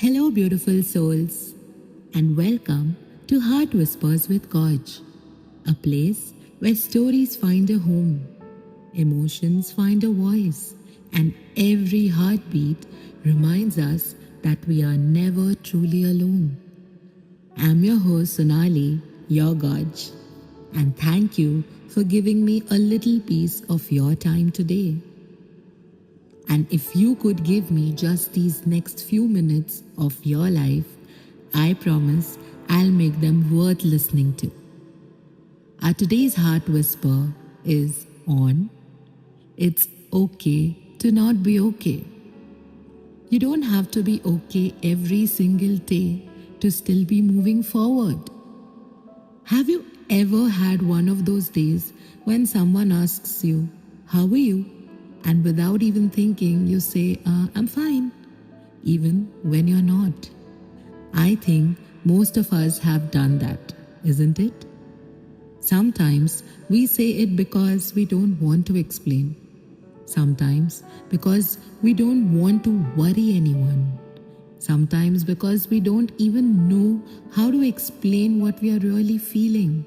Hello, beautiful souls, and welcome to Heart Whispers with Gorge, a place where stories find a home, emotions find a voice, and every heartbeat reminds us that we are never truly alone. I'm your host, Sonali, your Gorge, and thank you for giving me a little piece of your time today. And if you could give me just these next few minutes of your life, I promise I'll make them worth listening to. Our today's heart whisper is on It's okay to not be okay. You don't have to be okay every single day to still be moving forward. Have you ever had one of those days when someone asks you, "How are you?" And without even thinking, you say, "I'm fine," even when you're not? I think most of us have done that, isn't it? Sometimes we say it because we don't want to explain. Sometimes because we don't want to worry anyone. Sometimes because we don't even know how to explain what we are really feeling.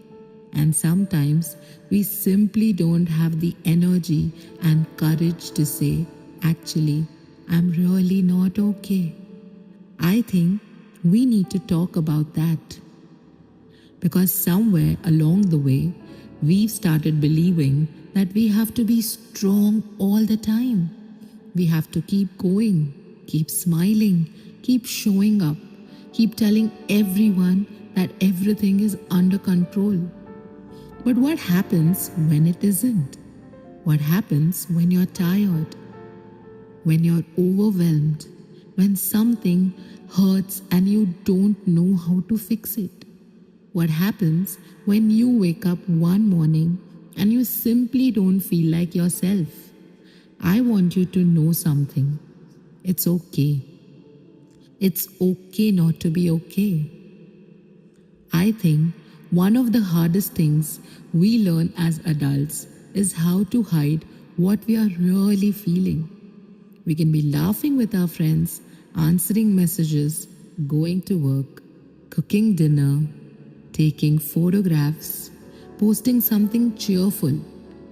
And sometimes we simply don't have the energy and courage to say, "Actually, I'm really not okay." I think we need to talk about that because somewhere along the way, we've started believing that we have to be strong all the time. We have to keep going, keep smiling, keep showing up, keep telling everyone that everything is under control. But what happens when it isn't? What happens when you're tired? When you're overwhelmed? When something hurts and you don't know how to fix it? What happens when you wake up one morning and you simply don't feel like yourself? I want you to know something. It's okay. It's okay not to be okay. I think one of the hardest things we learn as adults is how to hide what we are really feeling. We can be laughing with our friends, answering messages, going to work, cooking dinner, taking photographs, posting something cheerful,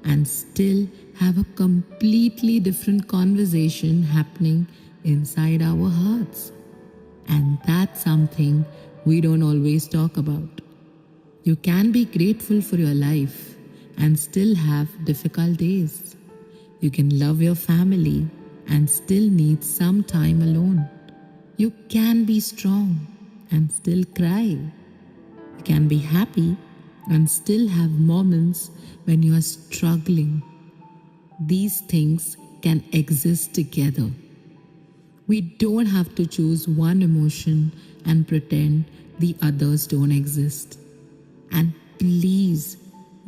and still have a completely different conversation happening inside our hearts. And that's something we don't always talk about. You can be grateful for your life and still have difficult days. You can love your family and still need some time alone. You can be strong and still cry. You can be happy and still have moments when you are struggling. These things can exist together. We don't have to choose one emotion and pretend the others don't exist. And please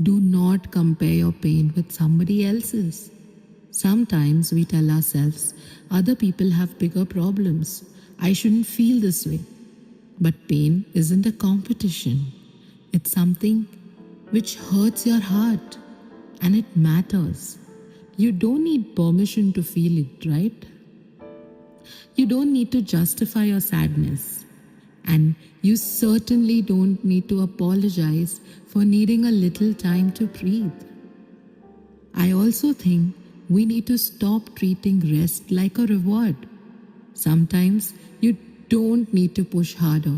do not compare your pain with somebody else's. Sometimes we tell ourselves, other people have bigger problems. I shouldn't feel this way. But pain isn't a competition. It's something which hurts your heart and it matters. You don't need permission to feel it, right? You don't need to justify your sadness. And you certainly don't need to apologize for needing a little time to breathe. I also think we need to stop treating rest like a reward. Sometimes you don't need to push harder.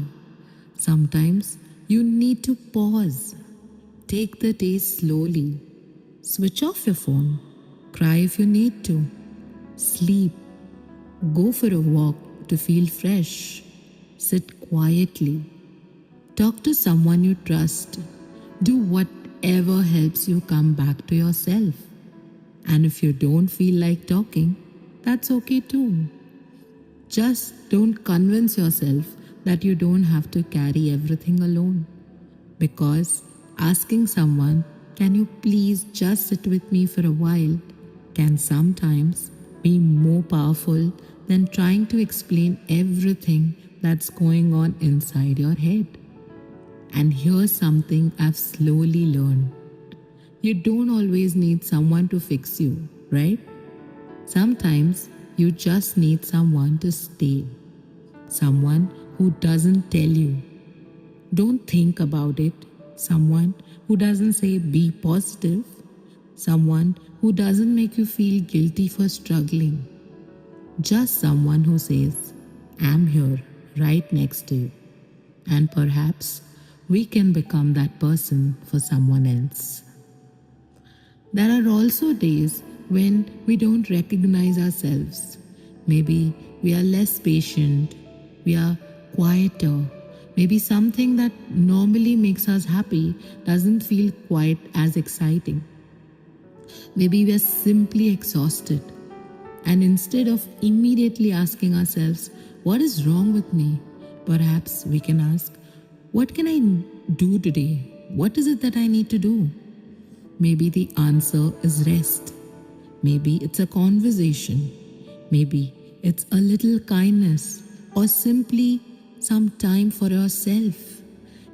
Sometimes you need to pause. Take the day slowly. Switch off your phone. Cry if you need to. Sleep. Go for a walk to feel fresh. Sit quietly. Talk to someone you trust. Do whatever helps you come back to yourself. And if you don't feel like talking, that's okay too. Just don't convince yourself that you don't have to carry everything alone. Because asking someone, "Can you please just sit with me for a while?" can sometimes be more powerful than trying to explain everything that's going on inside your head. And here's something I've slowly learned. You don't always need someone to fix you, right? Sometimes you just need someone to stay. someone who doesn't tell you, don't think about it, someone who doesn't say be positive, someone who doesn't make you feel guilty for struggling, just someone who says, I'm here right next to you. And perhaps we can become that person for someone else. There are also days when we don't recognize ourselves. Maybe we are less patient, we are quieter. Maybe something that normally makes us happy doesn't feel quite as exciting. Maybe we are simply exhausted. And instead of immediately asking ourselves, what is wrong with me? Perhaps we can ask, what can I do today? What is it that I need to do? Maybe the answer is rest. Maybe it's a conversation. Maybe it's a little kindness or simply some time for yourself.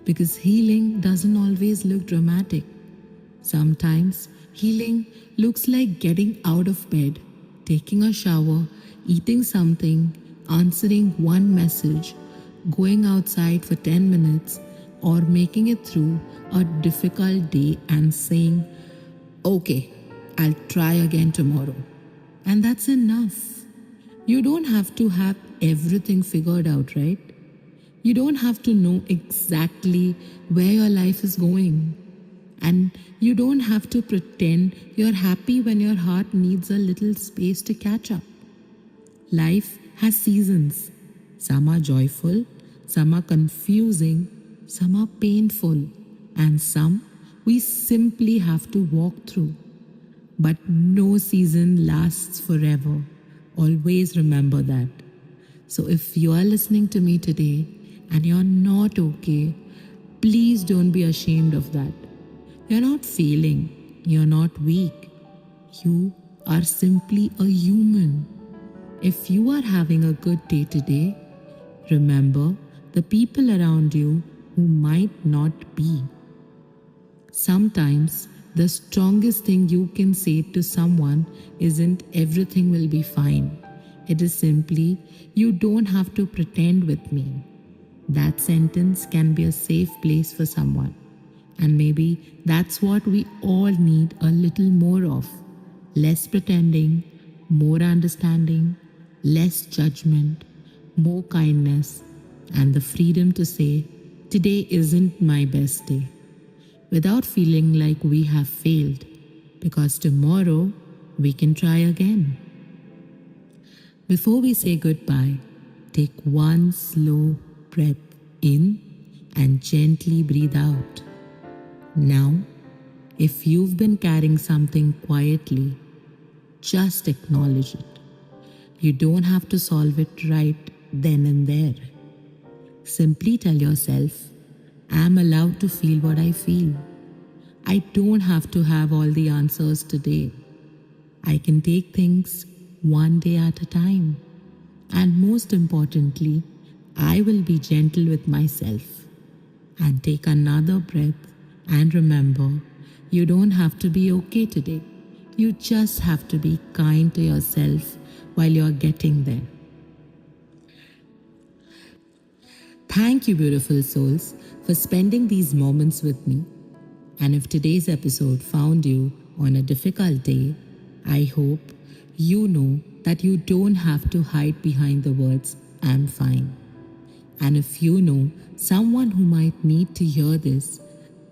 Because healing doesn't always look dramatic. Sometimes healing looks like getting out of bed, taking a shower, eating something, answering one message, going outside for 10 minutes, or making it through a difficult day and saying, okay, I'll try again tomorrow. And that's enough. You don't have to have everything figured out, right? You don't have to know exactly where your life is going. And you don't have to pretend you're happy when your heart needs a little space to catch up. Life has seasons. Some are joyful, some are confusing, some are painful, and some we simply have to walk through. But no season lasts forever. Always remember that. So if you are listening to me today and you're not okay, please don't be ashamed of that. You're not failing. You're not weak. You are simply a human. If you are having a good day today, remember the people around you who might not be. Sometimes the strongest thing you can say to someone isn't everything will be fine. It is simply, you don't have to pretend with me. That sentence can be a safe place for someone. And maybe that's what we all need a little more of. Less pretending, more understanding, less judgment, more kindness, and the freedom to say, today isn't my best day, without feeling like we have failed, because tomorrow we can try again. Before we say goodbye, take one slow breath in and gently breathe out. Now, if you've been carrying something quietly, just acknowledge it. You don't have to solve it right then and there. Simply tell yourself, I'm allowed to feel what I feel. I don't have to have all the answers today. I can take things one day at a time. And most importantly, I will be gentle with myself. And take another breath and remember, you don't have to be okay today. You just have to be kind to yourself while you're getting there. Thank you, beautiful souls, for spending these moments with me. And if today's episode found you on a difficult day, I hope you know that you don't have to hide behind the words, I'm fine. And if you know someone who might need to hear this,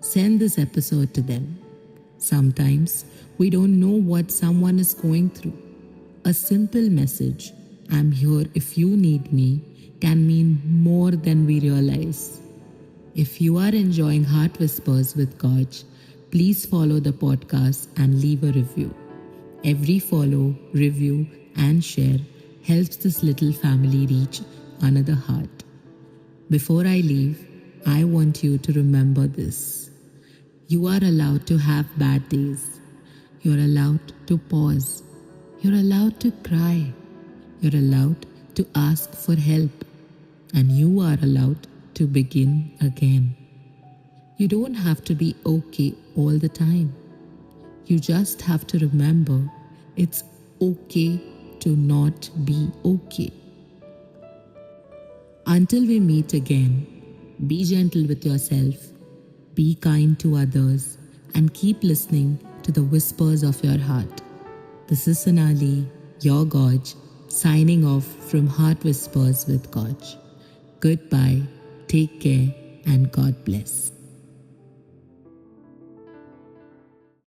send this episode to them. Sometimes we don't know what someone is going through. A simple message, I'm here if you need me, can mean more than we realize. If you are enjoying Heart Whispers with Gorge, please follow the podcast and leave a review. Every follow, review, and share helps this little family reach another heart. Before I leave, I want you to remember this. You are allowed to have bad days. You're allowed to pause. You're allowed to cry. You're allowed to ask for help. And you are allowed to begin again. You don't have to be okay all the time. You just have to remember it's okay to not be okay. Until we meet again, be gentle with yourself, be kind to others, and keep listening to the whispers of your heart. This is Sonali, your Gorge, signing off from Heart Whispers with Gorge. Goodbye, take care, and God bless.